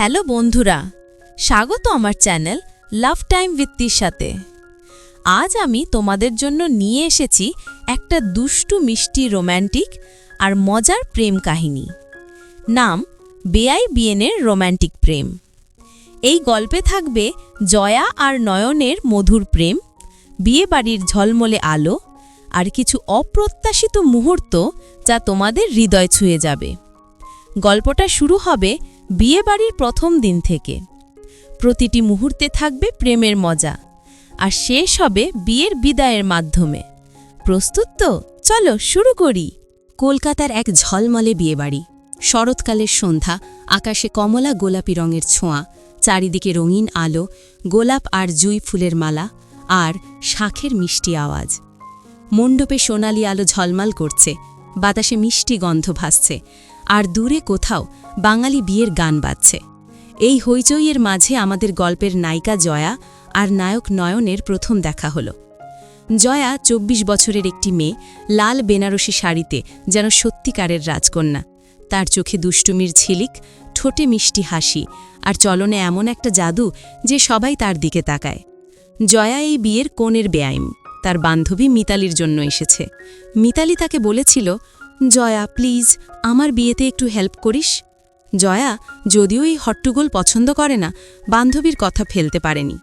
Hello বন্ধুরা, স্বাগত আমার চ্যানেল লাভ টাইম উইথ তিশাতে। আজ আমি তোমাদের জন্য নিয়ে এসেছি একটা দুষ্টু মিষ্টি রোম্যান্টিক আর মজার প্রেম কাহিনী। নাম বেআই বিয়েনের রোম্যান্টিক প্রেম। এই গল্পে থাকবে জয়া আর নয়নের মধুর প্রেম, বিয়েবাড়ির ঝলমলে আলো আর কিছু অপ্রত্যাশিত মুহূর্ত যা তোমাদের হৃদয় ছুঁয়ে যাবে। গল্পটা শুরু হবে বিয়েবাড়ির প্রথম দিন থেকে। প্রতিটি মুহূর্তে থাকবে প্রেমের মজা, আর শেষ হবে বিয়ের বিদায়ের মাধ্যমে। প্রস্তুত তো? চলো শুরু করি। কলকাতার এক ঝলমলে বিয়েবাড়ি। শরৎকালের সন্ধ্যা, আকাশে কমলা গোলাপি রঙের ছোঁয়া, চারিদিকে রঙিন আলো, গোলাপ আর জুঁই ফুলের মালা আর শাঁখের মিষ্টি আওয়াজ। মণ্ডপে সোনালি আলো ঝলমল করছে, বাতাসে মিষ্টি গন্ধ ভাসছে, আর দূরে কোথাও বাঙালি বিয়ের গান বাজছে। এই হইচইয়ের মাঝে আমাদের গল্পের নায়িকা জয়া আর নায়ক নয়নের প্রথম দেখা হলো। জয়া ২৪ বছরের একটি মেয়ে, লাল বেনারসি শাড়িতে যেন সত্যিকারের রাজকন্যা। তার চোখে দুষ্টুমির ঝিলিক, ঠোঁটে মিষ্টি হাসি, আর চলনে এমন একটা জাদু যে সবাই তার দিকে তাকায়। জয়া এই বিয়ের কনের বেআইন, তার বান্ধবী মিতালির জন্য এসেছে। মিতালি তাকে বলেছিল, জয়া প্লিজ আমার বিয়েতে একটু হেল্প করিস। জয়া যদিও এই হট্টগোল পছন্দ করে না, বান্ধবীর কথা ফেলতে পারেনি।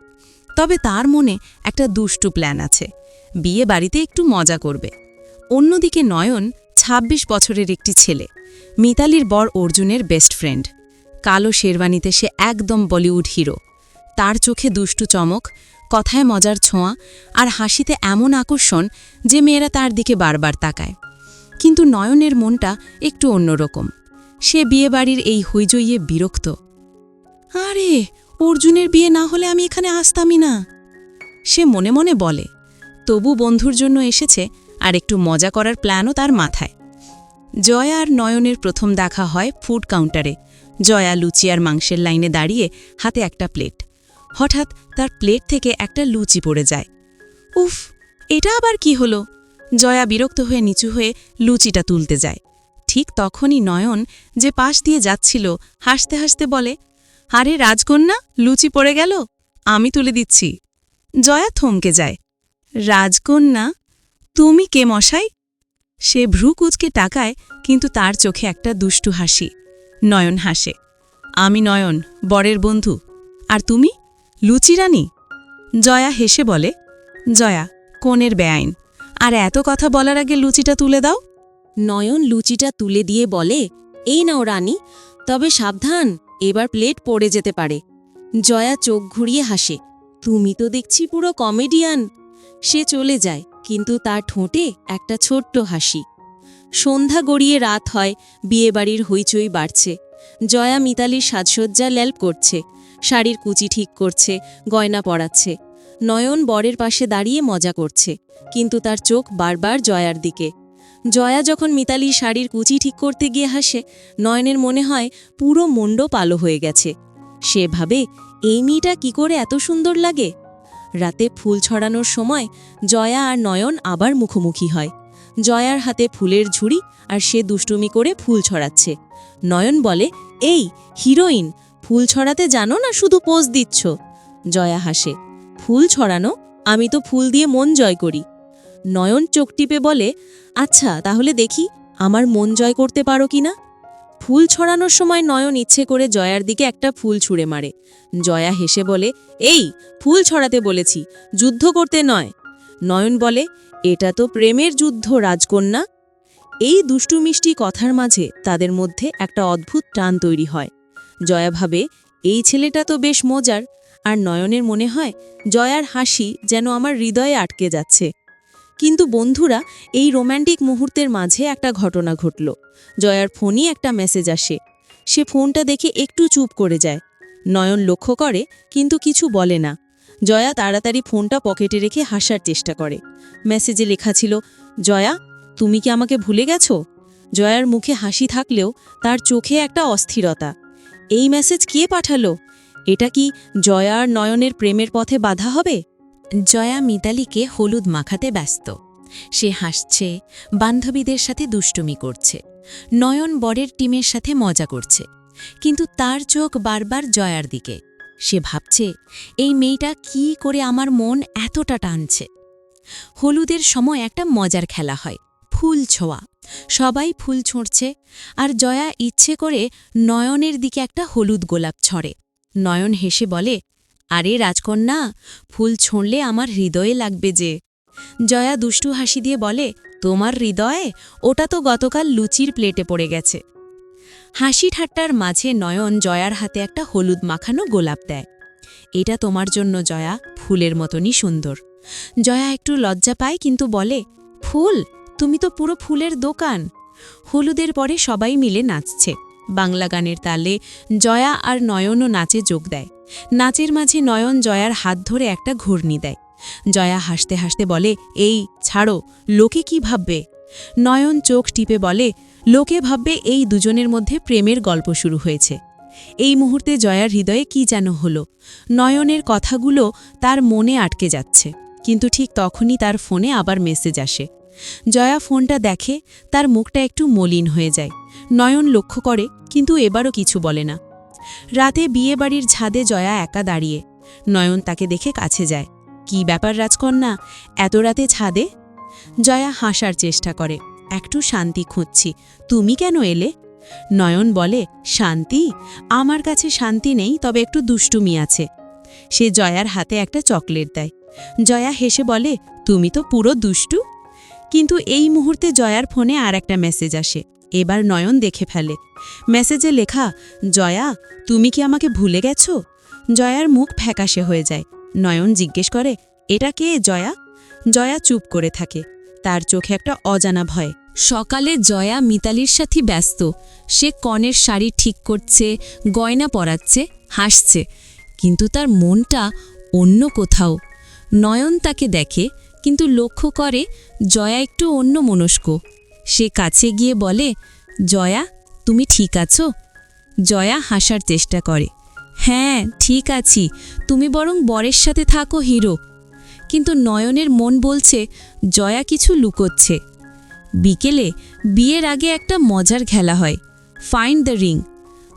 তবে তার মনে একটা দুষ্টু প্ল্যান আছে, বিয়ে বাড়িতে একটু মজা করবে। অন্যদিকে নয়ন ২৬ বছরের একটি ছেলে, মিতালির বর অর্জুনের বেস্ট ফ্রেন্ড। কালো শেরওয়ানিতে সে একদম বলিউড হিরো। তার চোখে দুষ্টু চমক, কথায় মজার ছোঁয়া আর হাসিতে এমন আকর্ষণ যে মেয়েরা তার দিকে বারবার তাকায়। কিন্তু নয়নের মনটা একটু অন্যরকম। সে বিয়েবাড়ির এই হইচইয়ে বিরক্ত। আরে অর্জুনের বিয়ে না হলে আমি এখানে আসতামই না, সে মনে মনে বলে। তবু বন্ধুর জন্য এসেছে আর একটু মজা করার প্ল্যানও তার মাথায়। জয়া আর নয়নের প্রথম দেখা হয় ফুড কাউন্টারে। জয়া লুচি আর মাংসের লাইনে দাঁড়িয়ে, হাতে একটা প্লেট। হঠাৎ তার প্লেট থেকে একটা লুচি পড়ে যায়। উফ, এটা আবার কি হলো? জয়া বিরক্ত হয়ে নিচু হয়ে লুচিটা তুলতে যায়। ঠিক তখনই নয়ন, যে পাশ দিয়ে যাচ্ছিল, হাসতে হাসতে বলে, আরে রাজকন্যা, লুচি পড়ে গেল, আমি তুলে দিচ্ছি। জয়া থমকে যায়। রাজকন্যা? তুমি কে মশাই? সে ভ্রু কুঁচকে তাকায়, কিন্তু তার চোখে একটা দুষ্টু হাসি। নয়ন হাসে। আমি নয়ন, বরের বন্ধু। আর তুমি? লুচি রানী। জয়া হেসে বলে, জয়া কনের বেআইন, আর এত কথা বলার আগে লুচিটা তুলে দাও। নয়ন লুচিটা তুলে দিয়ে বলে, এই নাও রানী, তবে সাবধান, এবার প্লেট পড়ে যেতে পারে। জয়া চোখ ঘুরিয়ে হাসে, তুমি তো দেখছি পুরো কমেডিয়ান। সে চলে যায়, কিন্তু তার ঠোঁটে একটা ছোট্ট হাসি। সন্ধ্যা গড়িয়ে রাত হয়, বিয়েবাড়ির হইচই বাড়ছে। জয়া মিতালির সাজসজ্জা ল্যাল্প করছে, শাড়ির কুচি ঠিক করছে, গয়না পরাচ্ছে। নয়ন বরের পাশে দাঁড়িয়ে মজা করছে, কিন্তু তার চোখ বারবার জয়ার দিকে। জয়া যখন মিতালির শাড়ির কুচি ঠিক করতে গিয়ে হাসে, নয়নের মনে হয় পুরো মণ্ডপ আলো হয়ে গেছে। সে ভাবে, এই মেয়েটা কি করে এত সুন্দর লাগে। রাতে ফুল ছড়ানোর সময় জয়া আর নয়ন আবার মুখোমুখি হয়। জয়ার হাতে ফুলের ঝুড়ি, আর সে দুষ্টুমি করে ফুল ছড়াচ্ছে। নয়ন বলে, এই হিরোইন, ফুল ছড়াতে জানো না, শুধু পোজ দিচ্ছ। জয়া হাসে, ফুল ছড়ানো? আমি তো ফুল দিয়ে মন জয় করি। নয়ন চোখ টিপে বলে, আচ্ছা তাহলে দেখি আমার মন জয় করতে পারো কিনা। ফুল ছড়ানোর সময় নয়ন ইচ্ছে করে জয়ার দিকে একটা ফুল ছুঁড়ে মারে। জয়া হেসে বলে, এই ফুল ছড়াতে বলেছি, যুদ্ধ করতে নয়। নয়ন বলে, এটা তো প্রেমের যুদ্ধ রাজকন্যা। এই দুষ্টু মিষ্টি কথার মাঝে তাদের মধ্যে একটা অদ্ভুত টান তৈরি হয়। জয়া ভাবে, এই ছেলেটা তো বেশ মজার। আর নয়নের মনে হয়, জয়ার হাসি যেন আমার হৃদয়ে আটকে যাচ্ছে। কিন্তু বন্ধুরা, এই রোম্যান্টিক মুহূর্তের মাঝে একটা ঘটনা ঘটল। জয়ার ফোনই একটা মেসেজ আসে। সে ফোনটা দেখে একটু চুপ করে যায়। নয়ন লক্ষ্য করে, কিন্তু কিছু বলে না। জয়া তাড়াতাড়ি ফোনটা পকেটে রেখে হাসার চেষ্টা করে। মেসেজে লেখা ছিল, জয়া তুমি কি আমাকে ভুলে গেছো? জয়ার মুখে হাসি থাকলেও তার চোখে একটা অস্থিরতা। এই মেসেজ কে পাঠালো? এটা কি জয়া আর নয়নের প্রেমের পথে বাধা হবে? জয়া মিতালিকে হলুদ মাখাতে ব্যস্ত। সে হাসছে, বান্ধবীদের সাথে দুষ্টুমি করছে। নয়ন বরের টিমের সাথে মজা করছে। কিন্তু তার চোখ বারবার জয়ার দিকে। সে ভাবছে, এই মেয়েটা কি করে আমার মন এতটা টানছে। হলুদের সময় একটা মজার খেলা হয়, ফুল ছোঁয়া। সবাই ফুল ছুঁড়ছে, আর জয়া ইচ্ছে করে নয়নের দিকে একটা হলুদ গোলাপ ছড়ে। নয়ন হেসে বলে, আরে রাজকন্যা, ফুল ছুঁড়লে আমার হৃদয়ে লাগবে যে। জয়া দুষ্টু হাসি দিয়ে বলে, তোমার হৃদয়ে? ওটা তো গতকাল লুচির প্লেটে পড়ে গেছে। হাসি ঠাট্টার মাঝে নয়ন জয়ার হাতে একটা হলুদ মাখানো গোলাপ দেয়। এটা তোমার জন্য জয়া, ফুলের মতনই সুন্দর। জয়া একটু লজ্জা পায়, কিন্তু বলে, ফুল? তুমি তো পুরো ফুলের দোকান। হলুদের পরে সবাই মিলে নাচছে। বাংলা গানের তালে জয়া আর নয়নও নাচে যোগ দেয়। নাচের মাঝে নয়ন জয়ার হাত ধরে একটা ঘূর্ণি দেয়। জয়া হাসতে হাসতে বলে, এই ছাড়ো, লোকে কি ভাববে? নয়ন চোখ টিপে বলে, লোকে ভাববে এই দুজনের মধ্যে প্রেমের গল্প শুরু হয়েছে। এই মুহূর্তে জয়ার হৃদয়ে কি যেন হলো। নয়নের কথাগুলো তার মনে আটকে যাচ্ছে, কিন্তু ঠিক তখনই তার ফোনে আবার মেসেজ আসে। জয়া ফোনটা দেখে, তার মুখটা একটু মলিন হয়ে যায়। নয়ন লক্ষ্য করে, কিন্তু এবারও কিছু বলে না। রাতে বিয়েবাড়ির ছাদে জয়া একা দাঁড়িয়ে। নয়ন তাকে দেখে কাছে যায়। কি ব্যাপার রাজকন্যা, এত রাতে ছাদে? জয়া হাসার চেষ্টা করে, একটু শান্তি খুঁজছি। তুমি কেন এলে? নয়ন বলে, শান্তি? আমার কাছে শান্তি নেই, তবে একটু দুষ্টুমি আছে। সে জয়ার হাতে একটা চকলেট দেয়। জয়া হেসে বলে, তুমি তো পুরো দুষ্টু। কিন্তু এই মুহূর্তে জয়ার ফোনে আর একটা মেসেজ আসে। এবার নয়ন দেখে ফেলে। মেসেজে লেখা, জয়া, তুমি কি আমাকে ভুলে গেছো? জয়ার মুখ ফ্যাকাশে হয়ে যায়। নয়ন জিজ্ঞেস করে, এটা কে জয়া? জয়া চুপ করে থাকে, তার চোখে একটা অজানা ভয়। সকালে জয়া মিতালির সাথে ব্যস্ত। সে কনের শাড়ি ঠিক করছে, গয়না পরাচ্ছে, হাসছে, কিন্তু তার মনটা অন্য কোথাও। নয়ন তাকে দেখে, কিন্তু লক্ষ্য করে জয়া একটু অন্যমনস্ক। সে কাছে গিয়ে বলে, জয়া, তুমি ঠিক আছো? জয়া হাসার চেষ্টা করে, হ্যাঁ ঠিক আছি, তুমি বরং বরের সাথে থাকো হিরো। কিন্তু নয়নের মন বলছে জয়া কিছু লুকোচ্ছে। বিকেলে বিয়ের আগে একটা মজার খেলা হয়, ফাইন্ড দ্য রিং।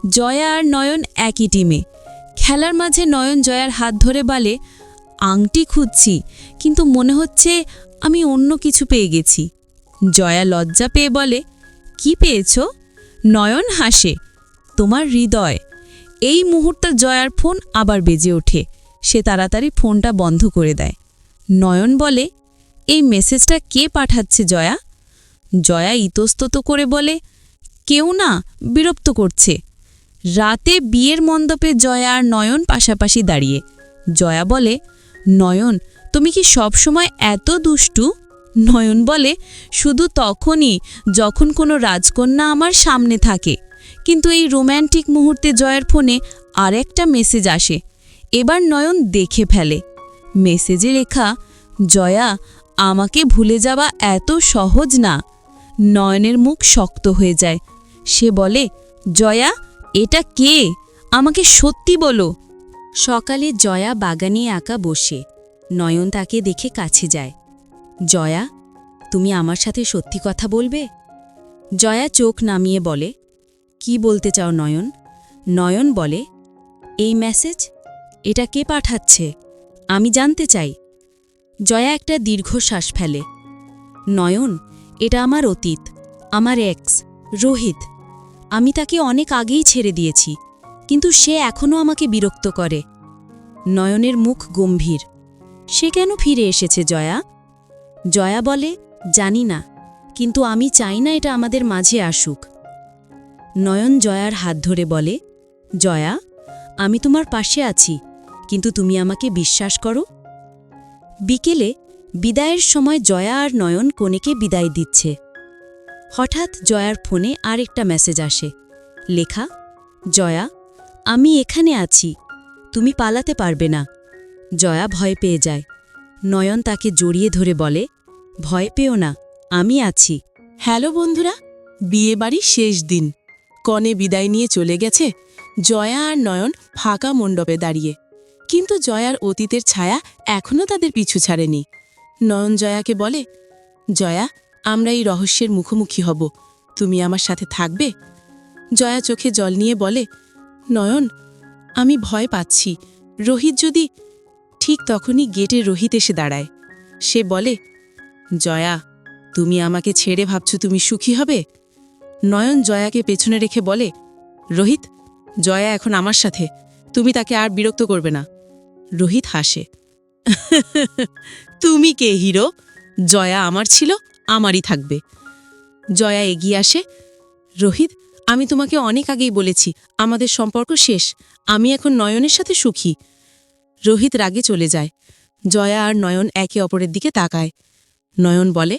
জয়া আর নয়ন একই টিমে। খেলার মাঝে নয়ন জয়ার হাত ধরে বলে, আংটি খুঁজছি, কিন্তু মনে হচ্ছে আমি অন্য কিছু পেয়ে গেছি। জয়া লজ্জা পেয়ে বলে, কি পেয়েছ? নয়ন হাসে, তোমার হৃদয়। এই মুহূর্তে জয়ার ফোন আবার বেজে ওঠে। সে তাড়াতাড়ি ফোনটা বন্ধ করে দেয়। নয়ন বলে, এই মেসেজটা কে পাঠাচ্ছে জয়া? জয়া ইতস্তত করে বলে, কেউ না, বিরক্ত করছে। রাতে বিয়ের মণ্ডপে জয়া আর নয়ন পাশাপাশি দাঁড়িয়ে। জয়া বলে, নয়ন, তুমি কি সব সময় এত দুষ্টু? নয়ন বলে, শুধু তখনই যখন কোনো রাজকন্যা আমার সামনে থাকে। কিন্তু এই রোম্যান্টিক মুহূর্তে জয়ার ফোনে আর একটা মেসেজ আসে। এবার নয়ন দেখে ফেলে। মেসেজে লেখা, জয়া, আমাকে ভুলে যাওয়া এত সহজ না। নয়নের মুখ শক্ত হয়ে যায়। সে বলে, জয়া, এটা কে? আমাকে সত্যি বলো। সকালে জয়া বাগানে একা বসে। নয়ন তাকে দেখে কাছে যায়। জয়া, তুমি আমার সাথে সত্যি কথা বলবে? জয়া চোখ নামিয়ে বলে, কি বলতে চাও নয়ন? নয়ন বলে, এই মেসেজ, এটা কে পাঠাচ্ছে? আমি জানতে চাই। জয়া একটা দীর্ঘশ্বাস ফেলে। নয়ন, এটা আমার অতীত, আমার এক্স রোহিত। আমি তাকে অনেক আগেই ছেড়ে দিয়েছি, কিন্তু সে এখনও আমাকে বিরক্ত করে। নয়নের মুখ গম্ভীর। সে কেন ফিরে এসেছে জয়া? জয়া বলে, জানি না, কিন্তু আমি চাই না এটা আমাদের মাঝে আসুক। নয়ন জয়ার হাত ধরে বলে, জয়া, আমি তোমার পাশে আছি, কিন্তু তুমি আমাকে বিশ্বাস করো। বিকেলে বিদায়ের সময় জয়া আর নয়ন কনেকে বিদায় দিচ্ছে। হঠাৎ জয়ার ফোনে আর একটা মেসেজ আসে। লেখা, জয়া, আমি এখানে আছি, তুমি পালাতে পারবে না। জয়া ভয় পেয়ে যায়। নয়ন তাকে জড়িয়ে ধরে বলে, ভয় পেও না, আমি আছি। হ্যালো বন্ধুরা, বিয়েবাড়ির শেষ দিন। কনে বিদায় নিয়ে চলে গেছে। জয়া আর নয়ন ফাঁকা মণ্ডপে দাঁড়িয়ে, কিন্তু জয়ার অতীতের ছায়া এখনও তাদের পিছু ছাড়েনি। নয়ন জয়াকে বলে, জয়া, আমরা এই রহস্যের মুখোমুখি হব, তুমি আমার সাথে থাকবে? জয়া চোখে জল নিয়ে বলে, নয়ন, আমি ভয় পাচ্ছি। রোহিত যদি... ঠিক তখনই গেটে রোহিত এসে দাঁড়ায়। সে বলে, জয়া, তুমি আমাকে ছেড়ে ভাবছো তুমি সুখী হবে? নয়ন জয়াকে পেছনে রেখে বলে, রোহিত, জয়া এখন আমার সাথে, তুমি তাকে আর বিরক্ত করবে না। রোহিত হাসে, তুমি কে হিরো? জয়া আমার ছিল, আমারই থাকবে। জয়া এগিয়ে আসে, রোহিত, আমি তোমাকে অনেক আগেই বলেছি আমাদের সম্পর্ক শেষ, আমি এখন নয়নের সাথে সুখী। রোহিত রাগে চলে যায়। জয়া আর নয়ন একে অপরের দিকে তাকায়। নয়ন বলে,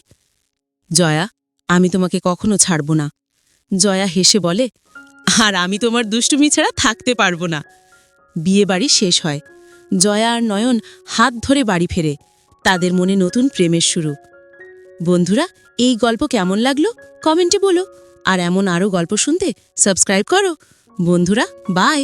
জয়া, আমি তোমাকে কখনো ছাড়ব না। জয়া হেসে বলে, আর আমি তোমার দুষ্টুমি ছাড়া থাকতে পারবো না। বিয়ে বাড়ি শেষ হয়। জয়া আর নয়ন হাত ধরে বাড়ি ফেরে। তাদের মনে নতুন প্রেমের শুরু। বন্ধুরা, এই গল্প কেমন লাগলো কমেন্টে বলো। আর এমন আরও গল্প শুনতে সাবস্ক্রাইব করো। বন্ধুরা, বাই।